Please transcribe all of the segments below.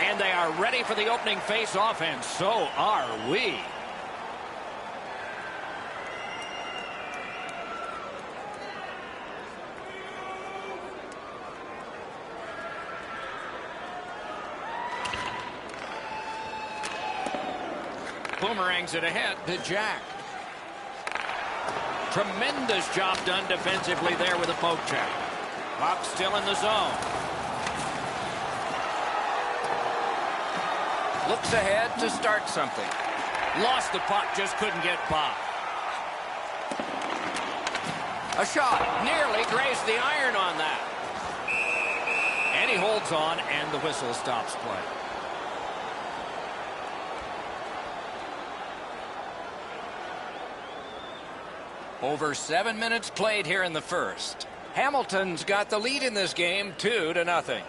And they are ready for the opening face-off, and so are we. Boomerangs it ahead to Jack. Tremendous job done defensively there with a poke check. Puck still in the zone. Looks ahead to start something. Lost the puck, just couldn't get by. A shot, nearly grazed the iron on that. And he holds on, and the whistle stops play. Over 7 minutes played here in the first. Hamilton's got the lead in this game, 2-0.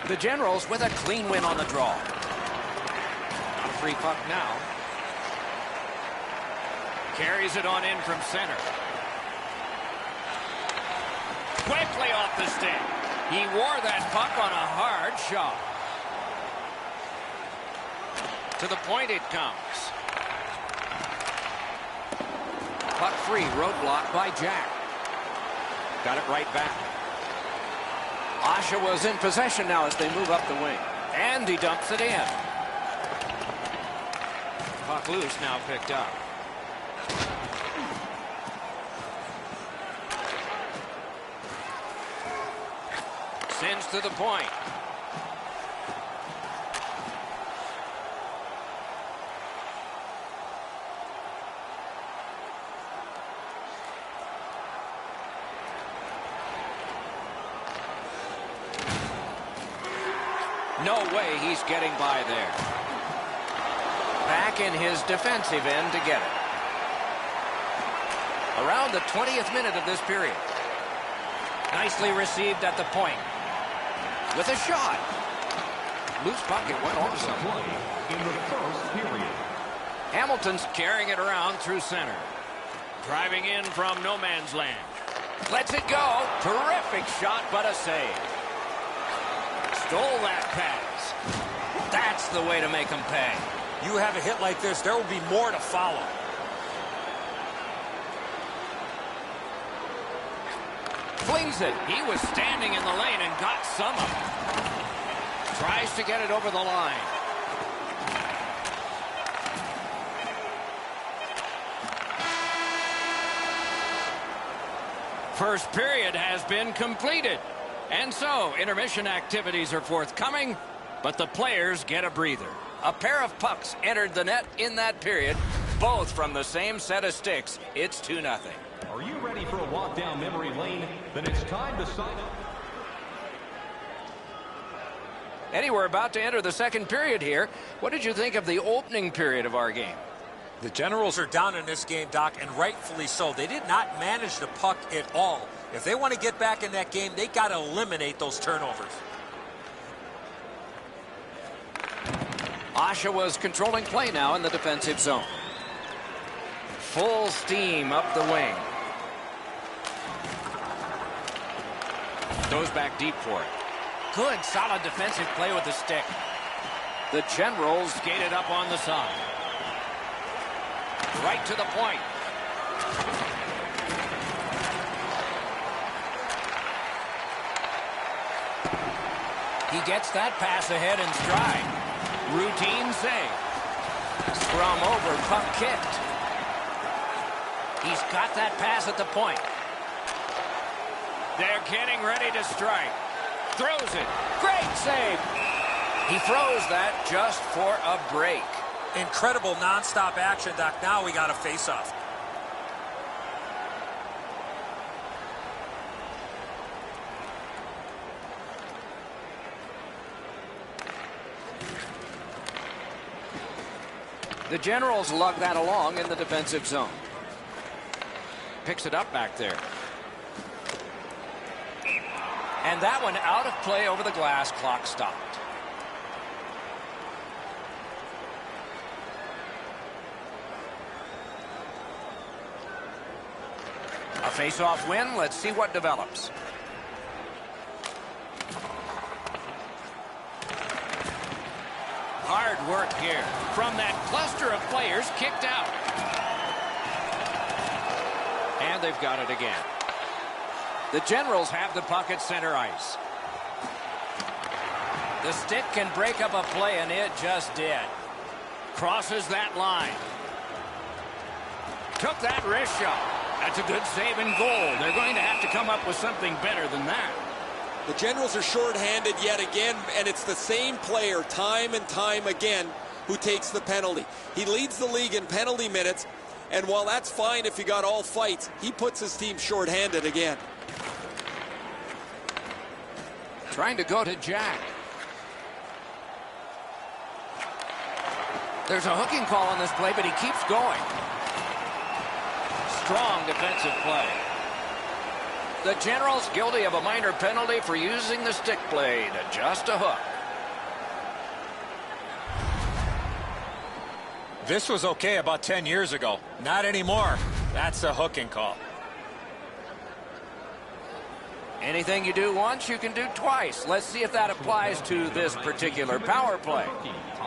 The Generals with a clean win on the draw. A free puck now. Carries it on in from center. Quickly off the stick. He wore that puck on a hard shot. To the point it comes. Puck free, roadblock by Jack. Got it right back. Oshawa's in possession now as they move up the wing. And he dumps it in. Puck loose, now picked up. Sends to the point. No way he's getting by there. Back in his defensive end to get it. Around the 20th minute of this period. Nicely received at the point. With a shot. Loose puck, it went off somewhere. In the first period. Hamilton's carrying it around through center. Driving in from no man's land. Lets it go. Terrific shot, but a save. Stole that pass. That's the way to make them pay. You have a hit like this, there will be more to follow. Flings it. He was standing in the lane and got some of it. Tries to get it over the line. First period has been completed. And so, intermission activities are forthcoming, but the players get a breather. A pair of pucks entered the net in that period, both from the same set of sticks. It's 2-0. Are you ready for a walk down memory lane? Then it's time to sign up. Eddie, we're about to enter the second period here. What did you think of the opening period of our game? The Generals are down in this game, Doc, and rightfully so. They did not manage the puck at all. If they want to get back in that game, they got to eliminate those turnovers. Oshawa's controlling play now in the defensive zone. Full steam up the wing. Goes back deep for it. Good, solid defensive play with the stick. The Generals skated up on the side. Right to the point. He gets that pass ahead in stride. Routine save. Scrum over, puck kicked. He's got that pass at the point. They're getting ready to strike. Throws it. Great save. He throws that just for a break. Incredible nonstop action, Doc. Now we got a face-off. The Generals lug that along in the defensive zone. Picks it up back there. And that one out of play over the glass. Clock stopped. A face-off win. Let's see what develops. work here from that cluster of players kicked out. And they've got it again. The Generals have the puck at center ice. The stick can break up a play, and it just did. Crosses that line. Took that wrist shot. That's a good save and goal. They're going to have to come up with something better than that. The Generals are shorthanded yet again, and it's the same player time and time again who takes the penalty. He leads the league in penalty minutes, and while that's fine if you got all fights, he puts his team shorthanded again. Trying to go to Jack. There's a hooking call on this play, but he keeps going. Strong defensive play. The Generals guilty of a minor penalty for using the stick blade. Just a hook. This was okay about 10 years ago. Not anymore. That's a hooking call. Anything you do once, you can do twice. Let's see if that applies to this particular power play.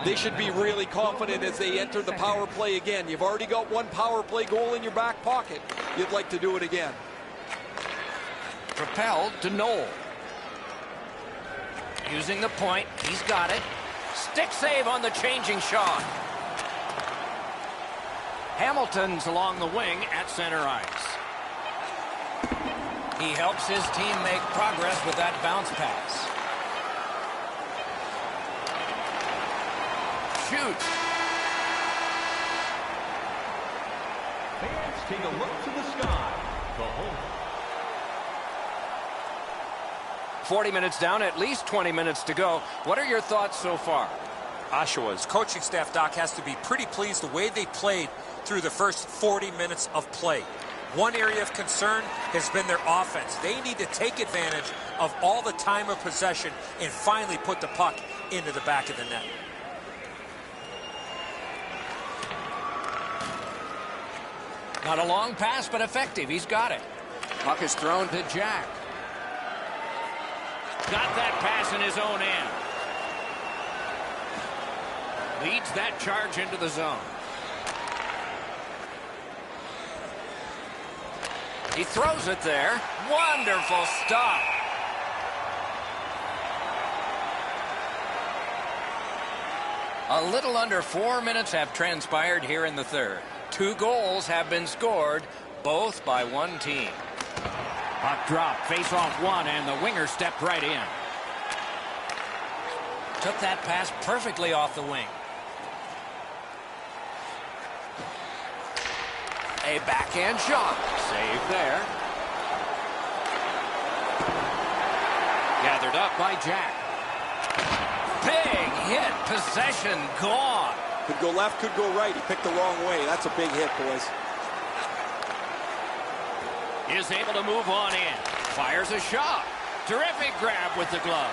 They should be really confident as they enter the power play again. You've already got one power play goal in your back pocket. You'd like to do it again. Propelled to Knoll. Using the point. He's got it. Stick save on the changing shot. Hamilton's along the wing at center ice. He helps his team make progress with that bounce pass. Shoots. Fans take a look to the sky. The home. 40 minutes down, at least 20 minutes to go. What are your thoughts so far? Oshawa's coaching staff, Doc, has to be pretty pleased the way they played through the first 40 minutes of play. One area of concern has been their offense. They need to take advantage of all the time of possession and finally put the puck into the back of the net. Not a long pass, but effective. He's got it. Puck is thrown to Jack. Got that pass in his own end. Leads that charge into the zone. He throws it there. Wonderful stop. A little under 4 minutes have transpired here in the third. 2 goals have been scored, both by one team. Puck drop, face off one, and the winger stepped right in. Took that pass perfectly off the wing. A backhand shot. Save there. Gathered up by Jack. Big hit. Possession gone. Could go left, could go right. He picked the wrong way. That's a big hit, boys. Is able to move on in. Fires a shot. Terrific grab with the glove.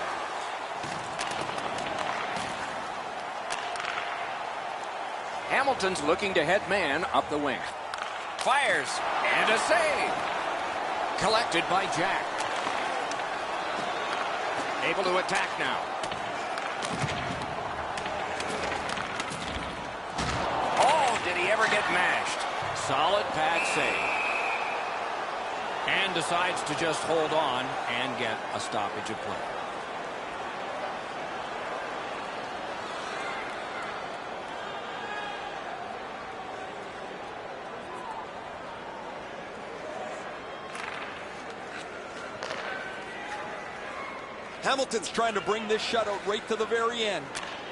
Hamilton's looking to head man up the wing. Fires, and a save. Collected by Jack. Able to attack now. Oh, did he ever get mashed? Solid pad save. And decides to just hold on and get a stoppage of play. Hamilton's trying to bring this shutout right to the very end.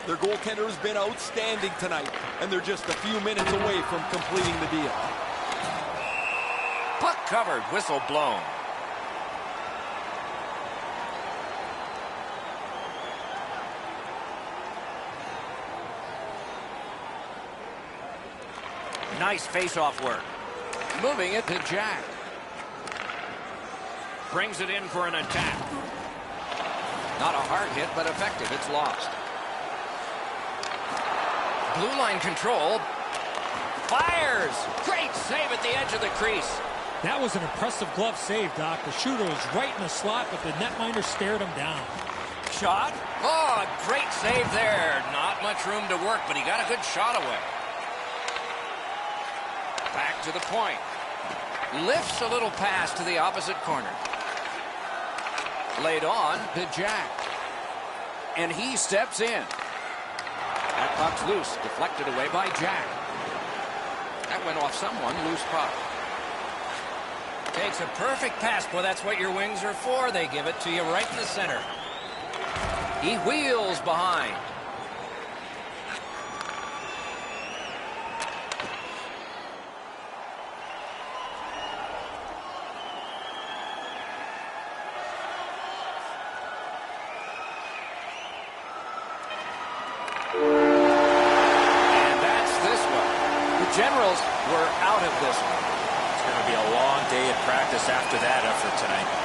Their goaltender has been outstanding tonight, and they're just a few minutes away from completing the deal. Puck covered, whistle blown. Nice face-off work. Moving it to Jack. Brings it in for an attack. Not a hard hit, but effective. It's lost. Blue line control. Fires! Great save at the edge of the crease. That was an impressive glove save, Doc. The shooter was right in the slot, but the netminder stared him down. shot. Oh, a great save there. Not much room to work, but he got a good shot away. Back to the point. Lifts a little pass to the opposite corner. Laid on to Jack. And he steps in. That puck's loose. Deflected away by Jack. That went off someone. Loose puck. Takes a perfect pass. Boy, that's what your wings are for. They give it to you right in the center. He wheels behind. Generals were out of this one. It's going to be a long day at practice after that effort tonight.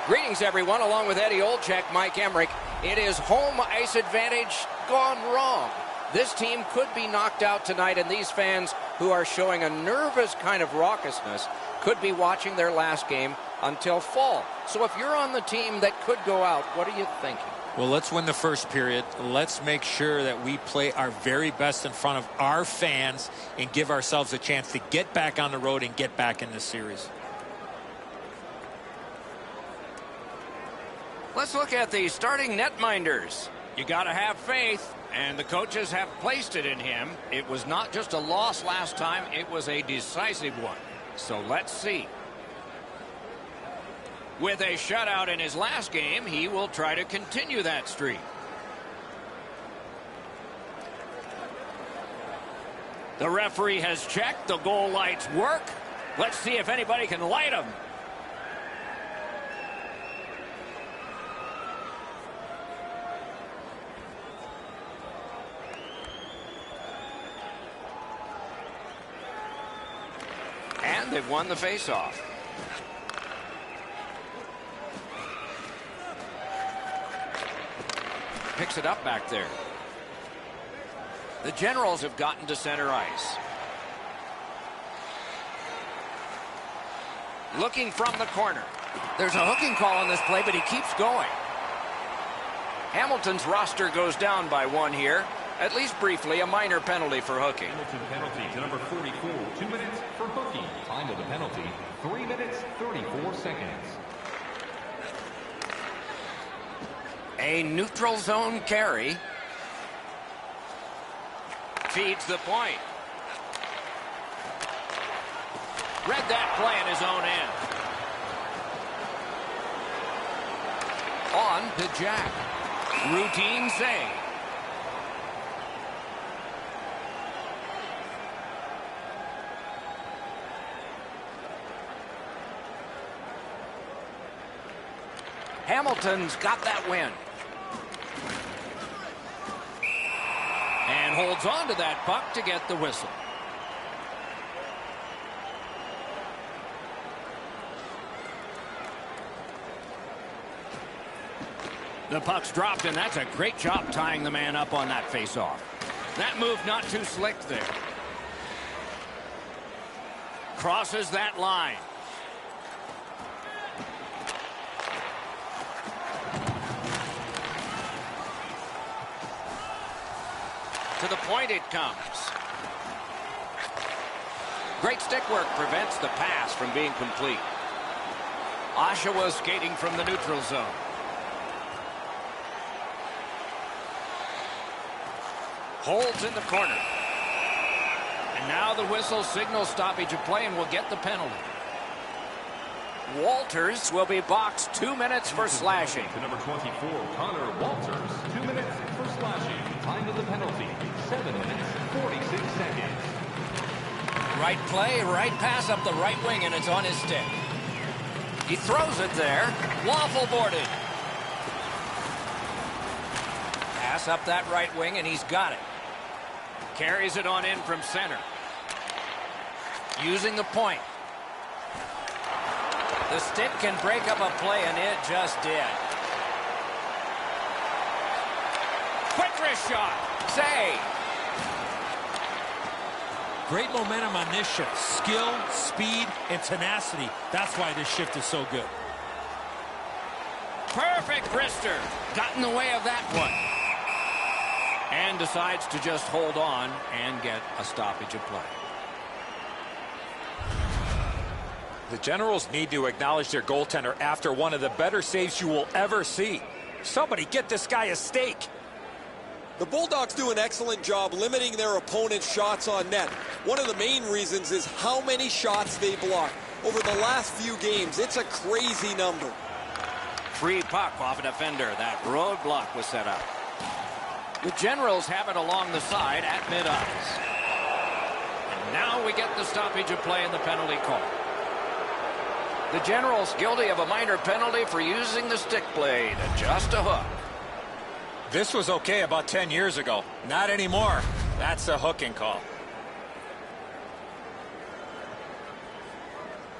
Greetings, everyone. Along with Eddie Olczyk, Mike Emmerich. It is home ice advantage gone wrong. This team could be knocked out tonight, and these fans who are showing a nervous kind of raucousness could be watching their last game until fall. So if you're on the team that could go out, what are you thinking? Well, let's win the first period. Let's make sure that we play our very best in front of our fans and give ourselves a chance to get back on the road and get back in this series. Let's look at the starting netminders. You got to have faith, and the coaches have placed it in him. It was not just a loss last time, it was a decisive one. So let's see. With a shutout in his last game, he will try to continue that streak. The referee has checked. The goal lights work. Let's see if anybody can light them. And they've won the faceoff. Picks it up back there. The Generals have gotten to center ice. Looking from the corner. There's a hooking call on this play, but he keeps going. Hamilton's roster goes down by one here. At least briefly, a minor penalty for hooking. Hamilton penalty to number 44. 2 minutes for hooking. Time of the penalty, 3 minutes, 34 seconds. A neutral zone carry. Feeds the point. Read that play in his own end. On to Jack. Routine save. Hamilton's got that win. And holds on to that puck to get the whistle. The puck's dropped, and that's a great job tying the man up on that faceoff. That move not too slick there. Crosses that line. To the point it comes. Great stick work prevents the pass from being complete. Oshawa skating from the neutral zone. Holds in the corner. And now the whistle signals stoppage of play and will get the penalty. Walters will be boxed 2 minutes for slashing. To number 24, Connor Walters. 2 minutes for slashing. Time of the penalty, 7 minutes, 46 seconds. Right play, right pass up the right wing, and it's on his stick. He throws it there. Waffle boarded. Pass up that right wing, and he's got it. Carries it on in from center. Using the point. The stick can break up a play, and it just did. Quick wrist shot. Save. Great momentum on this shift. Skill, speed, and tenacity. That's why this shift is so good. Perfect wrister. Got in the way of that one. And decides to just hold on and get a stoppage of play. The Generals need to acknowledge their goaltender after one of the better saves you will ever see. Somebody get this guy a steak. The Bulldogs do an excellent job limiting their opponent's shots on net. One of the main reasons is how many shots they block. Over the last few games, it's a crazy number. Free puck off a defender. That roadblock was set up. The Generals have it along the side at mid-ice. And now we get the stoppage of play in the penalty call. The Generals guilty of a minor penalty for using the stick blade. Just a hook. This was okay about 10 years ago. Not anymore. That's a hooking call.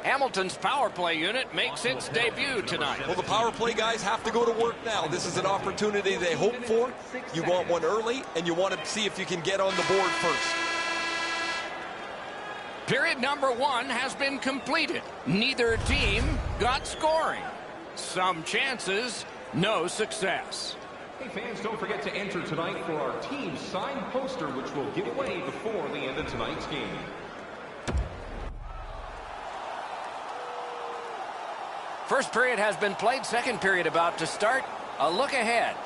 Hamilton's power play unit makes its debut tonight. Well, the power play guys have to go to work now. This is an opportunity they hope for. You want one early, and you want to see if you can get on the board first. Period number 1 has been completed. Neither team got scoring. Some chances, no success. Hey fans, don't forget to enter tonight for our team signed poster, which we'll give away before the end of tonight's game. First period has been played. Second period about to start. A look ahead.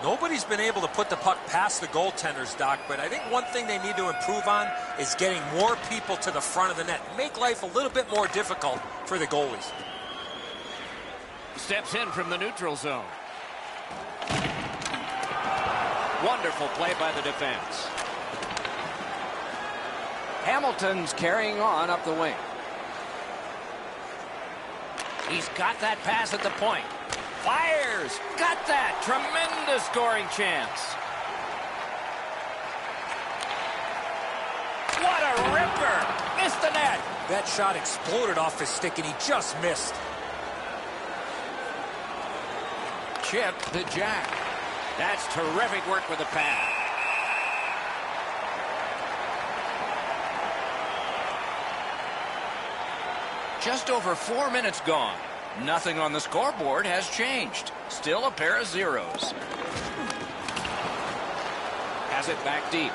Nobody's been able to put the puck past the goaltenders, Doc, but I think one thing they need to improve on is getting more people to the front of the net. Make life a little bit more difficult for the goalies. Steps in from the neutral zone. Wonderful play by the defense. Hamilton's carrying on up the wing. He's got that pass at the point. Fires! Got that! Tremendous scoring chance. What a ripper! Missed the net. That shot exploded off his stick and he just missed. Chip the Jack. That's terrific work with the pad. Just over 4 minutes gone. Nothing on the scoreboard has changed. Still a pair of zeros. Has it back deep.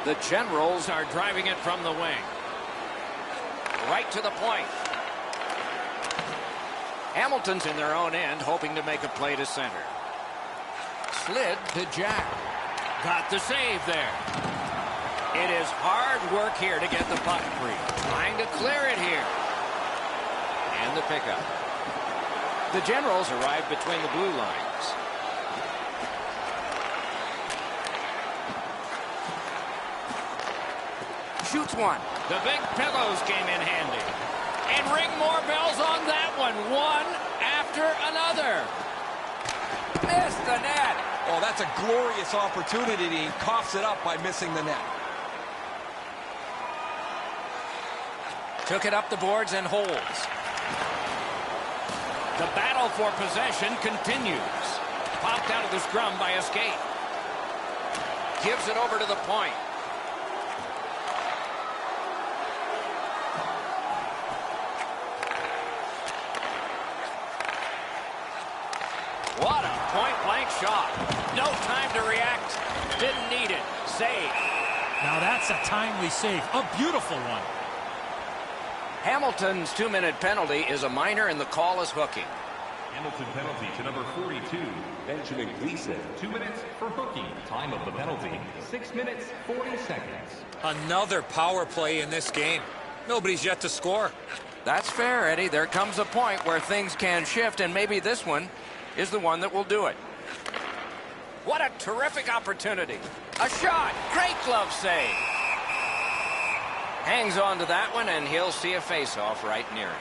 The Generals are driving it from the wing. Right to the point. Hamilton's in their own end, hoping to make a play to center. Slid to Jack. Got the save there. It is hard work here to get the puck free. Trying to clear it here. And the pickup. The Generals arrive between the blue lines. Shoots one. The big pillows came in handy. And ring more bells on that one. One after another. Missed the net. Oh, that's a glorious opportunity. He coughs it up by missing the net. Took it up the boards and holds. The battle for possession continues. Popped out of the scrum by a skate. Gives it over to the point. What a point-blank shot. No time to react. Didn't need it. Save. Now that's a timely save. A beautiful one. Hamilton's 2-minute penalty is a minor and the call is hooking. Hamilton penalty to number 42, Benjamin Gleason. 2 minutes for hooking. Time of the penalty, 6 minutes, 40 seconds. Another power play in this game. Nobody's yet to score. That's fair, Eddie. There comes a point where things can shift, and maybe this one is the one that will do it. What a terrific opportunity. A shot. Great glove save. Hangs on to that one, and he'll see a face-off right near it.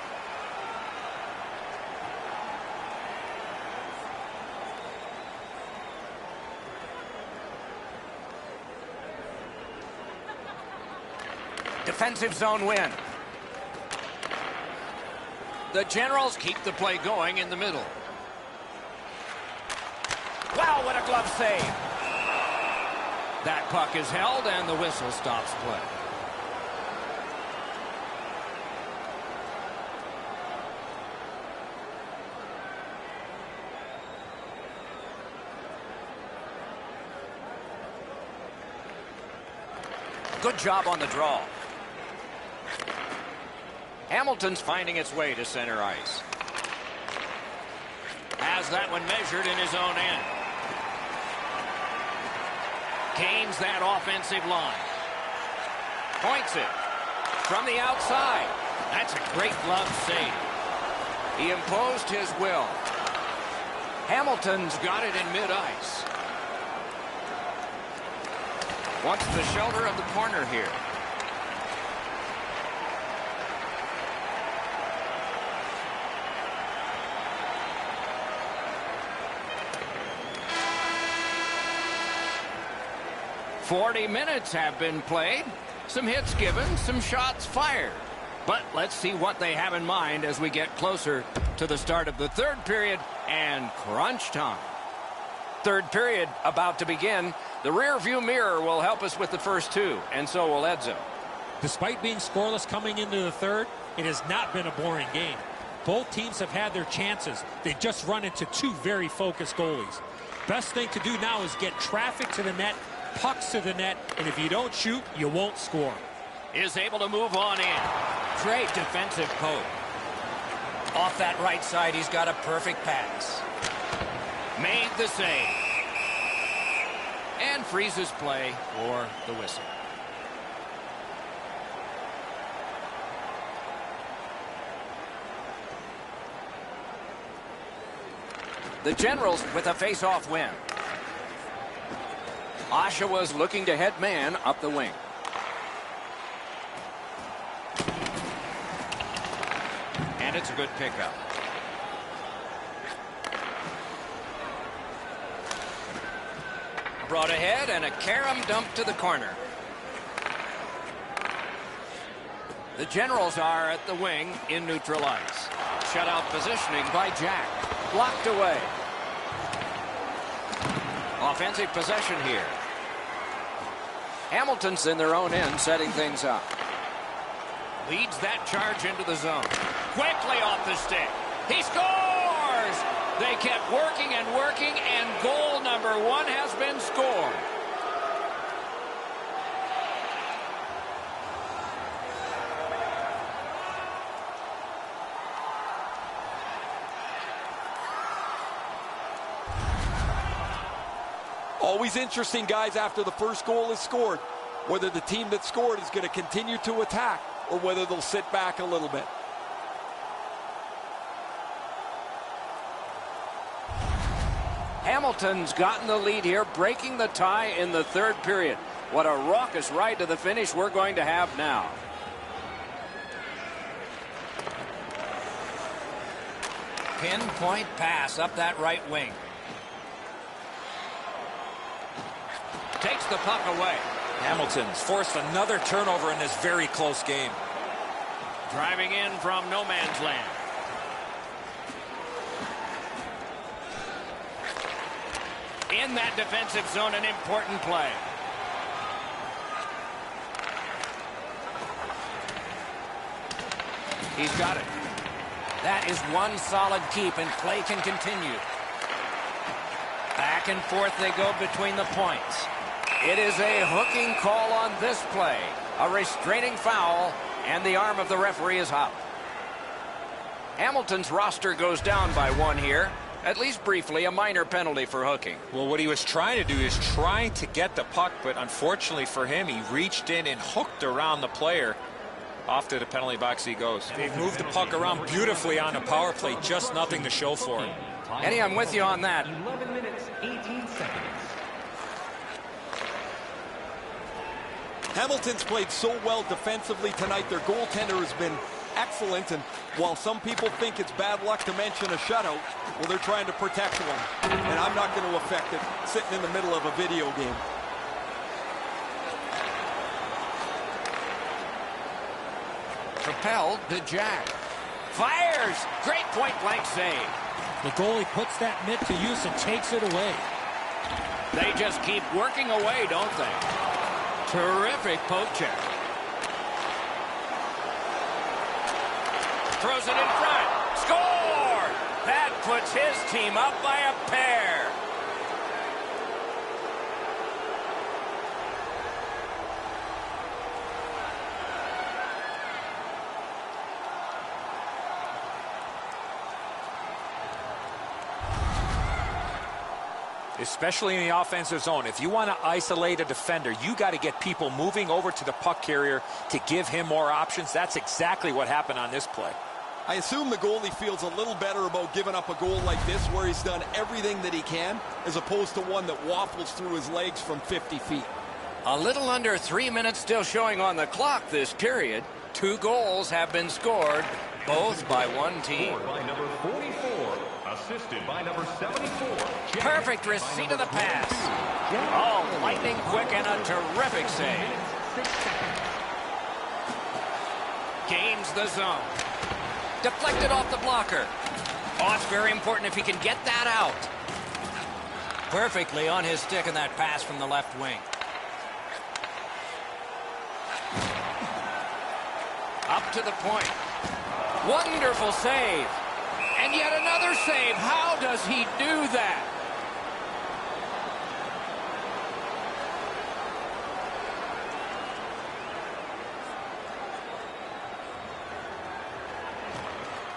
Defensive zone win. The Generals keep the play going in the middle. Wow, what a glove save. That puck is held and the whistle stops play. Good job on the draw. Hamilton's finding its way to center ice. Has that one measured in his own end. Gains that offensive line. Points it from the outside. That's a great glove save. He imposed his will. Hamilton's got it in mid-ice. Wants the shoulder of the corner here. "40 minutes have been played. Some hits given, some shots fired. But let's see what they have in mind as we get closer to the start of the third period and crunch time." Third period about to begin. The rear view mirror will help us with the first two, and so will Edzo. Despite being scoreless coming into the third, it has not been a boring game. Both teams have had their chances. They just run into two very focused goalies. Best thing to do now is get traffic to the net, pucks to the net, and if you don't shoot, you won't score. Is able to move on in. Great defensive poke. Off that right side, he's got a perfect pass. Made the save. And freezes play for the whistle. The Generals with a face-off win. Oshawa's looking to head man up the wing. And it's a good pickup. Brought ahead and a carom dump to the corner. The Generals are at the wing in neutral ice. Shutout positioning by Jack. Blocked away. Offensive possession here. Hamilton's in their own end setting things up. Leads that charge into the zone. Quickly off the stick. He scores! They kept working and working, and goal number 1 has been scored. Always interesting, guys, after the first goal is scored, whether the team that scored is going to continue to attack or whether they'll sit back a little bit. Hamilton's gotten the lead here, breaking the tie in the third period. What a raucous ride to the finish we're going to have now. Pinpoint pass up that right wing. Takes the puck away. Hamilton's forced another turnover in this very close game. Driving in from no man's land. In that defensive zone, an important play. He's got it. That is one solid keep, and play can continue. Back and forth they go between the points. It is a hooking call on this play. A restraining foul, and the arm of the referee is out. Hamilton's roster goes down by one here. At least briefly, a minor penalty for hooking. Well, what he was trying to do is trying to get the puck, but unfortunately for him, he reached in and hooked around the player. Off to the penalty box he goes. They've moved the puck around beautifully on the power play, just nothing to show for it. Eddie, I'm with you on that. 11 minutes, 18 seconds. Hamilton's played so well defensively tonight. Their goaltender has been excellent, and while some people think it's bad luck to mention a shutout, well, they're trying to protect one, and I'm not going to affect it sitting in the middle of a video game. Propelled to Jack. Fires! Great point-blank save. The goalie puts that mitt to use and takes it away. They just keep working away, don't they? Terrific poke check. Throws it in front. Score! That puts his team up by a pair. Especially in the offensive zone. If you want to isolate a defender, you got to get people moving over to the puck carrier to give him more options. That's exactly what happened on this play. I assume the goalie feels a little better about giving up a goal like this where he's done everything that he can, as opposed to one that waffles through his legs from 50 feet. A little under 3 minutes still showing on the clock this period. 2 goals have been scored, both by one team. Scored by number 44, assisted by number 74. Perfect receipt of the pass. Oh, lightning quick and a terrific save. Gains the zone. Deflected off the blocker. Oh, it's very important if he can get that out. Perfectly on his stick in that pass from the left wing. Up to the point. Wonderful save. And yet another save. How does he do that?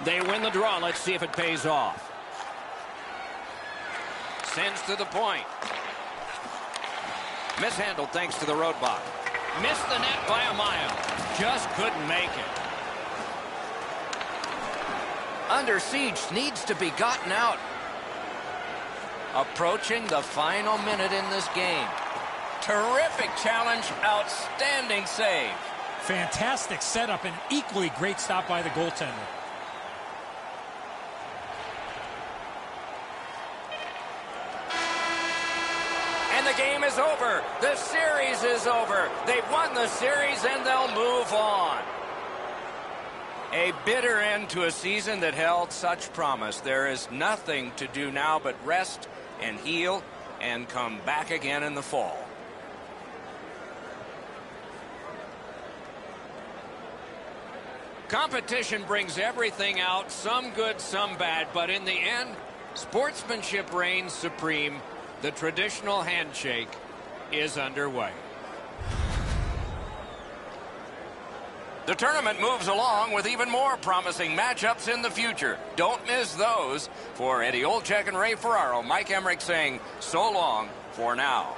They win the draw. Let's see if it pays off. Sends to the point. Mishandled thanks to the roadblock. Missed the net by a mile. Just couldn't make it. Under siege, needs to be gotten out. Approaching the final minute in this game. Terrific challenge, outstanding save. Fantastic setup and equally great stop by the goaltender. And the game is over. The series is over. They've won the series and they'll move on. A bitter end to a season that held such promise. There is nothing to do now but rest and heal and come back again in the fall. Competition brings everything out, some good, some bad, but in the end, sportsmanship reigns supreme. The traditional handshake is underway. The tournament moves along with even more promising matchups in the future. Don't miss those. For Eddie Olczyk and Ray Ferraro, Mike Emmerich saying so long for now.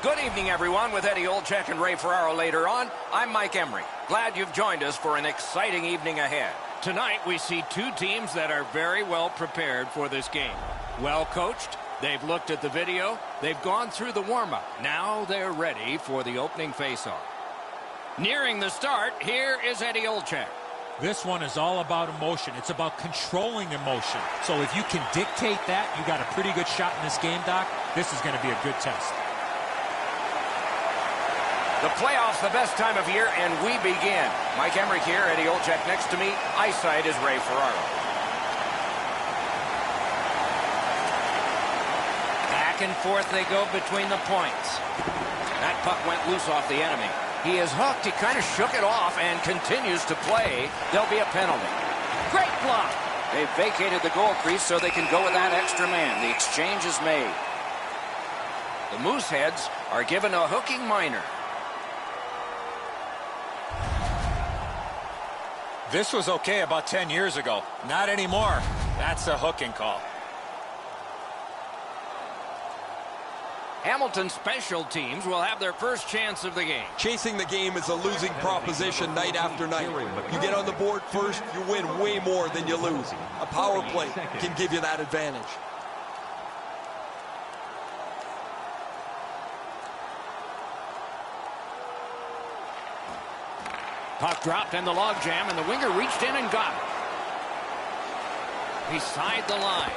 Good evening, everyone. With Eddie Olczyk and Ray Ferraro later on, I'm Mike Emery. Glad you've joined us for an exciting evening ahead. Tonight, we see two teams that are very well prepared for this game. Well coached. They've looked at the video. They've gone through the warm-up. Now they're ready for the opening face-off. Nearing the start, here is Eddie Olczyk. This one is all about emotion. It's about controlling emotion. So if you can dictate that, you got a pretty good shot in this game, Doc. This is going to be a good test. The playoffs, the best time of year, and we begin. Mike Emery here, Eddie Olczyk next to me. Eyesight is Ray Ferraro. Back and forth they go between the points. That puck went loose off the enemy. He is hooked. He kind of shook it off and continues to play. There'll be a penalty. Great block. They've vacated the goal crease so they can go with that extra man. The exchange is made. The Mooseheads are given a hooking minor. This was okay about 10 years ago. Not anymore. That's a hooking call. Hamilton special teams will have their first chance of the game. Chasing the game is a losing proposition night after night. You get on the board first, you win way more than you lose. A power play can give you that advantage. Puck dropped in the logjam, and the winger reached in and got it. Beside the line.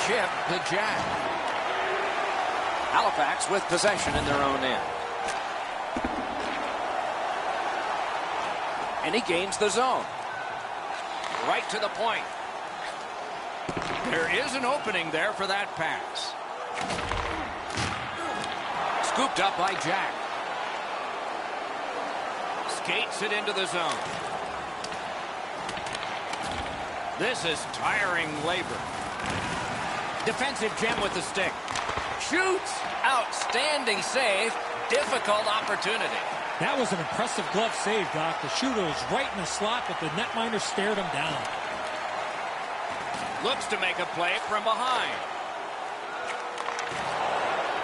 Chip to Jack. Halifax with possession in their own end. And he gains the zone. Right to the point. There is an opening there for that pass. Scooped up by Jack. Skates it into the zone. This is tiring labor. Defensive gem with the stick. Shoots. Outstanding save. Difficult opportunity. That was an impressive glove save, Doc. The shooter was right in the slot, but the netminder stared him down. Looks to make a play from behind.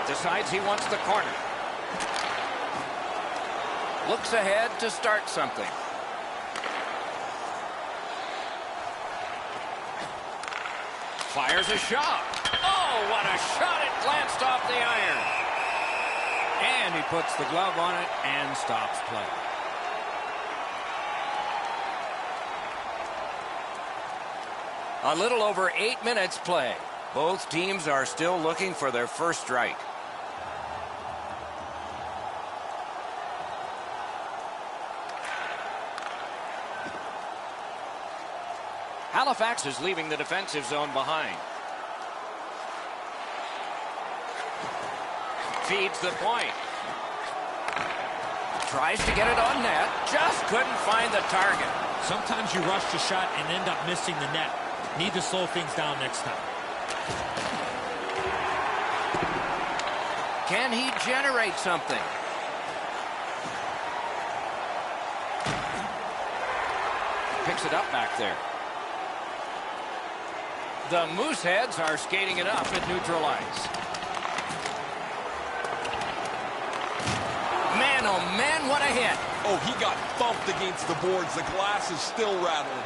Decides he wants the corner. Looks ahead to start something. Fires a shot. Oh, what a shot. It glanced off the iron. And he puts the glove on it and stops play. A little over 8 minutes play. Both teams are still looking for their first strike. Halifax is leaving the defensive zone behind. Feeds the point. Tries to get it on net. Just couldn't find the target. Sometimes you rush the shot and end up missing the net. Need to slow things down next time. Can he generate something? Picks it up back there. The Mooseheads are skating it up at neutral ice. Man, oh man, what a hit. Oh, he got bumped against the boards. The glass is still rattling.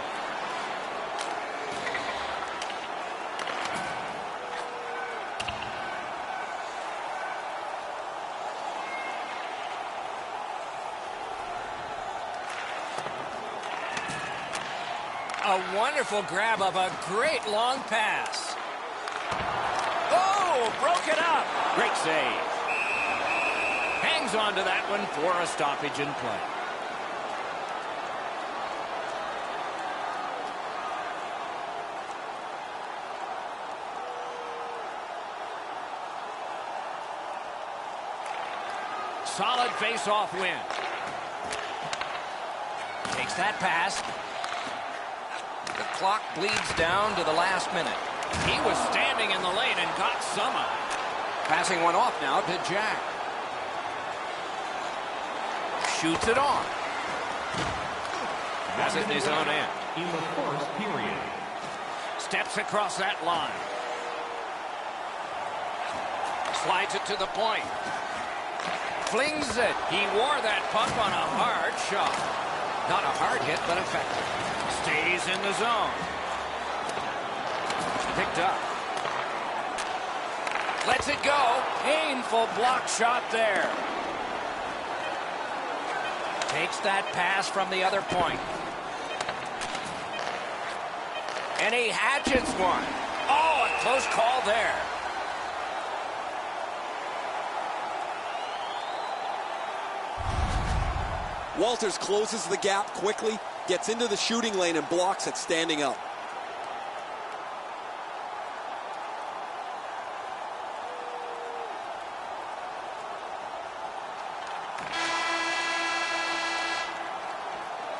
A wonderful grab of a great long pass. Oh, broke it up. Great save. Hangs on to that one for a stoppage in play. Solid face-off win. Takes that pass. The clock bleeds down to the last minute. He was standing in the lane and got some of it. Passing one off now to Jack. Shoots it on. Has it in his own end. In the first period. Steps across that line. Slides it to the point. Flings it. He wore that puck on a hard shot. Not a hard hit, but effective. Stays in the zone. Picked up. Lets it go. Painful block shot there. Takes that pass from the other point. And he hatchets one. Oh, a close call there. Walters closes the gap quickly, gets into the shooting lane and blocks it standing up.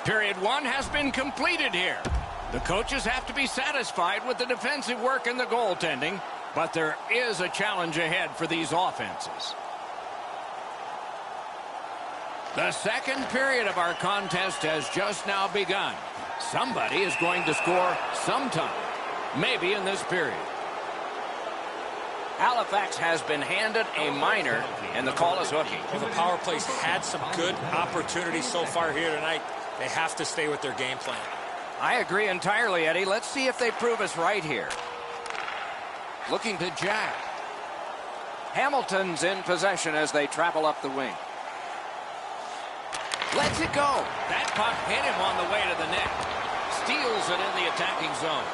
Period one has been completed here. The coaches have to be satisfied with the defensive work and the goaltending, but there is a challenge ahead for these offenses. The second period of our contest has just now begun. Somebody is going to score sometime, maybe in this period. Halifax has been handed a minor, and the call is hooking. Well, the power play's had some good opportunities so far here tonight. They have to stay with their game plan. I agree entirely, Eddie. Let's see if they prove us right here. Looking to Jack. Hamilton's in possession as they travel up the wing. Lets it go. That puck hit him on the way to the net. Steals it in the attacking zone.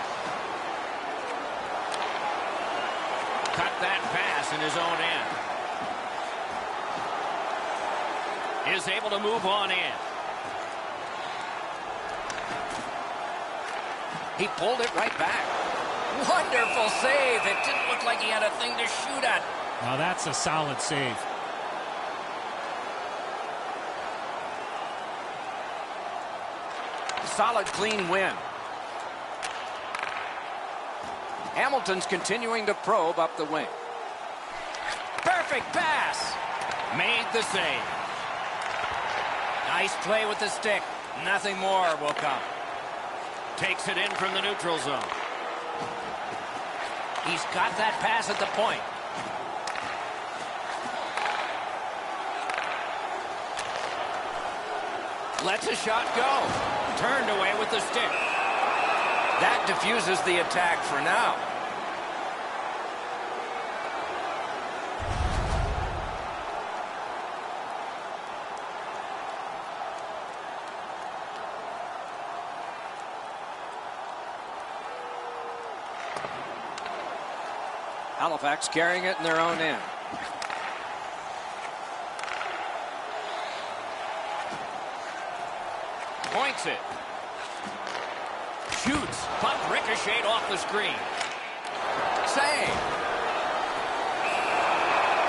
Cut that pass in his own end. Is able to move on in. He pulled it right back. Wonderful save. It didn't look like he had a thing to shoot at. Now that's a solid save. Solid, clean win. Hamilton's continuing to probe up the wing. Perfect pass. Made the save. Nice play with the stick. Nothing more will come. Takes it in from the neutral zone. He's got that pass at the point. Lets a shot go. Turned away with the stick. That diffuses the attack for now. Halifax carrying it in their own end. Points it. Shoots. Puck ricocheted off the screen. Save.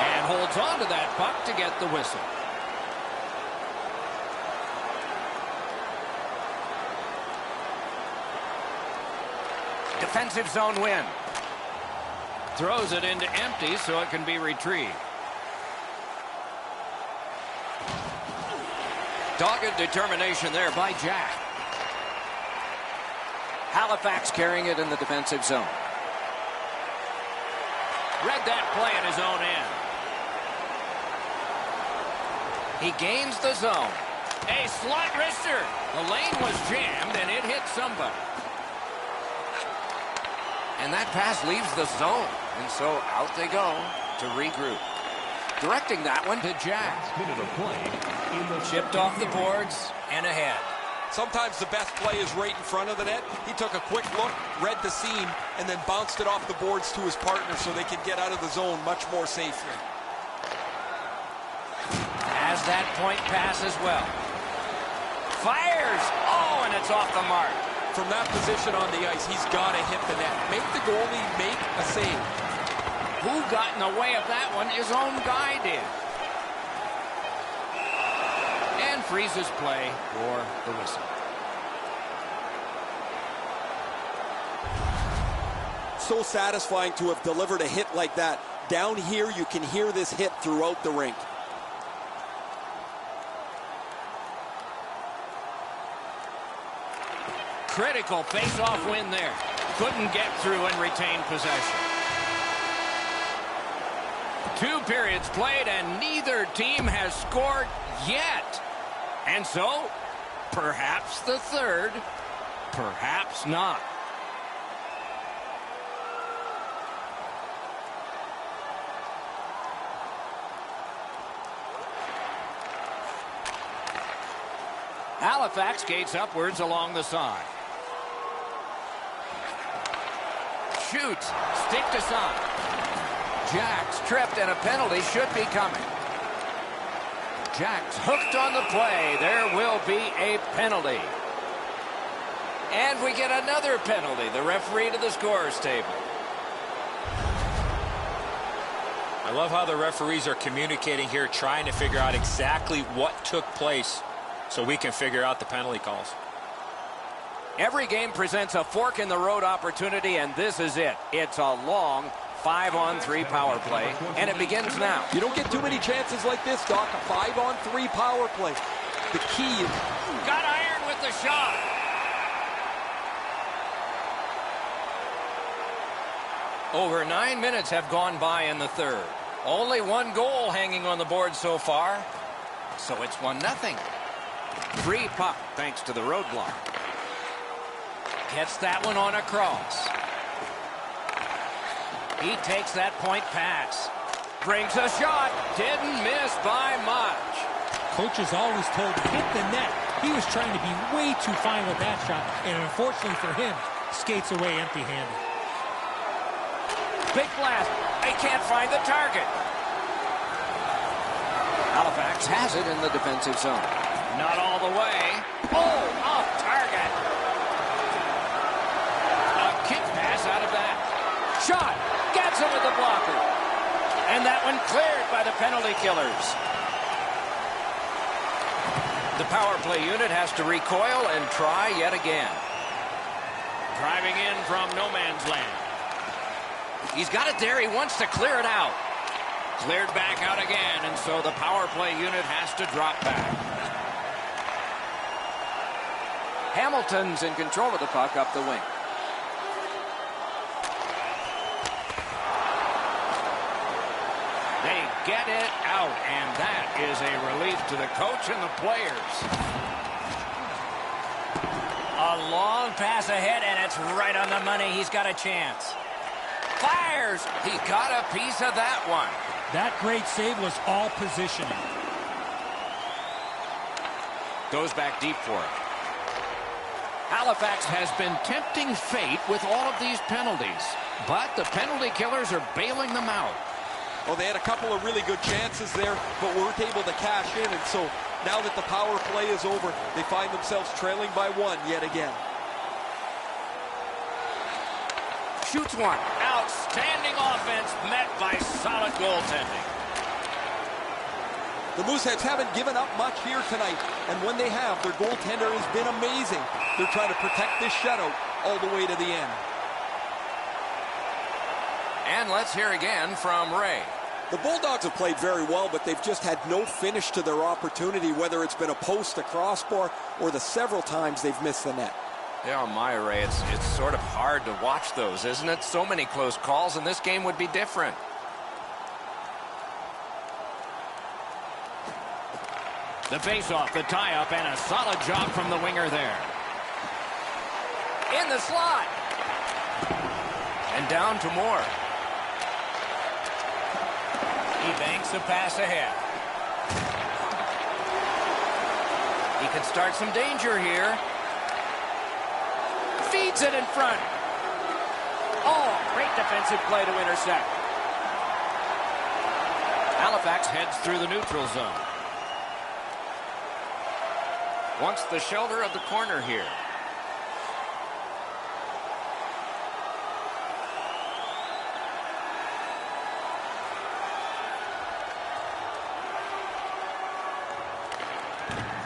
And holds on to that puck to get the whistle. Defensive zone win. Throws it into empty so it can be retrieved. Dogged determination there by Jack. Halifax carrying it in the defensive zone. Read that play in his own end. He gains the zone. A slot wrister. The lane was jammed and it hit somebody. And that pass leaves the zone. And so out they go to regroup. Directing that one to Jack. Chipped off the boards and ahead. Sometimes the best play is right in front of the net. He took a quick look, read the seam, and then bounced it off the boards to his partner so they could get out of the zone much more safely. Has that point pass as well. Fires! Oh, and it's off the mark. From that position on the ice, he's got to hit the net. Make the goalie make a save. Who got in the way of that one? His own guy did. And freezes play for the whistle. So satisfying to have delivered a hit like that. Down here, you can hear this hit throughout the rink. Critical face-off win there. Couldn't get through and retain possession. 2 periods played, and neither team has scored yet. And so, perhaps the third, perhaps not. Halifax skates upwards along the side. Shoots. Stick to side. Jack's tripped, and a penalty should be coming. Jack's hooked on the play. There will be a penalty. And we get another penalty. The referee to the scorer's table. I love how the referees are communicating here, trying to figure out exactly what took place so we can figure out the penalty calls. Every game presents a fork-in-the-road opportunity, and this is it. It's a long 5-on-3 power play, and it begins now. You don't get too many chances like this, Doc. A 5-on-3 power play. The key is... Got iron with the shot. Over 9 minutes have gone by in the third. Only 1 goal hanging on the board so far. So it's 1-0. Free puck thanks to the roadblock. Gets that one on a cross. He takes that point pass. Brings a shot. Didn't miss by much. Coach is always told to hit the net. He was trying to be way too fine with that shot, and unfortunately for him, skates away empty-handed. Big blast. They can't find the target. Halifax has it in the defensive zone. Not all the way. Oh, off target. A kick pass out of that. Shot. Gets him with the blocker. And that one cleared by the penalty killers. The power play unit has to recoil and try yet again. Driving in from no man's land. He's got it there. He wants to clear it out. Cleared back out again, and so the power play unit has to drop back. Hamilton's in control of the puck up the wing. They get it out, and that is a relief to the coach and the players. A long pass ahead, and it's right on the money. He's got a chance. Fires! He got a piece of that one. That great save was all positioning. Goes back deep for it. Halifax has been tempting fate with all of these penalties, but the penalty killers are bailing them out. Well, they had a couple of really good chances there, but weren't able to cash in, and so now that the power play is over, they find themselves trailing by 1 yet again. Shoots one. Outstanding offense met by solid goaltending. The Mooseheads haven't given up much here tonight, and when they have, their goaltender has been amazing. They're trying to protect this shutout all the way to the end. And let's hear again from Ray. The Bulldogs have played very well, but they've just had no finish to their opportunity, whether it's been a post, a crossbar, or the several times they've missed the net. Yeah, my Ray, it's sort of hard to watch those, isn't it? So many close calls, and this game would be different. The face-off, the tie-up, and a solid job from the winger there. In the slot. And down to Moore. He banks the pass ahead. He can start some danger here. Feeds it in front. Oh, great defensive play to intercept. Halifax heads through the neutral zone. Wants the shelter of the corner here.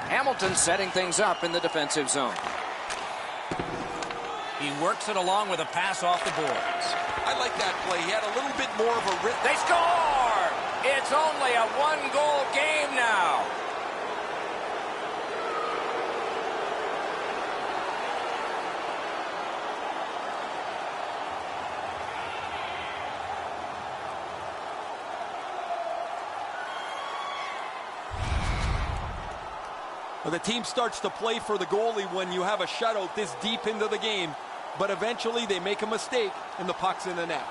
Hamilton setting things up in the defensive zone. He works it along with a pass off the boards. I like that play. He had a little bit more of a rhythm. They score! It's only a 1-goal game now. Well, the team starts to play for the goalie when you have a shutout this deep into the game, but eventually they make a mistake and the puck's in the net.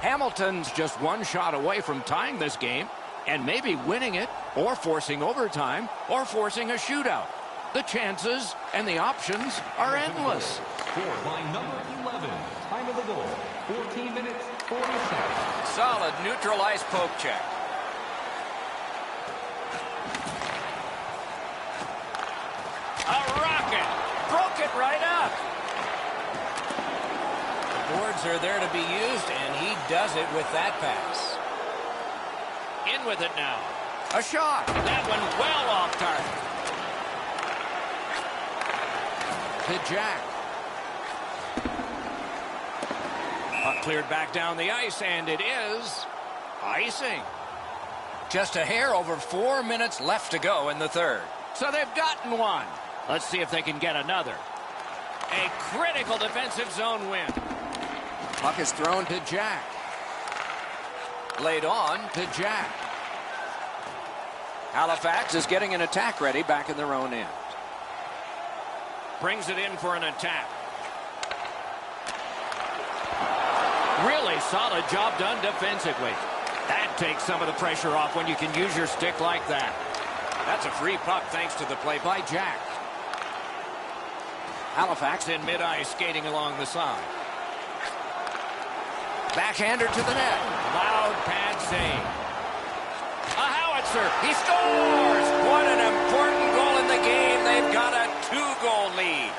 Hamilton's just one shot away from tying this game and maybe winning it, or forcing overtime, or forcing a shootout. The chances and the options are endless. Scored by number 11. Time of the goal, 14 minutes, 40 seconds. Solid neutralized poke check. A rocket! Broke it right up! The boards are there to be used, and he does it with that pass. In with it now. A shot. That one well off target. To Jack. Puck cleared back down the ice, and it is icing. Just a hair over 4 minutes left to go in the third. So they've gotten one. Let's see if they can get another. A critical defensive zone win. Puck is thrown to Jack. Laid on to Jack. Halifax is getting an attack ready back in their own end. Brings it in for an attack. Really solid job done defensively. That takes some of the pressure off when you can use your stick like that. That's a free puck thanks to the play by Jack. Halifax in mid-ice skating along the side. Backhander to the net. Loud pad save. A howitzer. He scores! What an important goal in the game. They've got a 2-goal lead.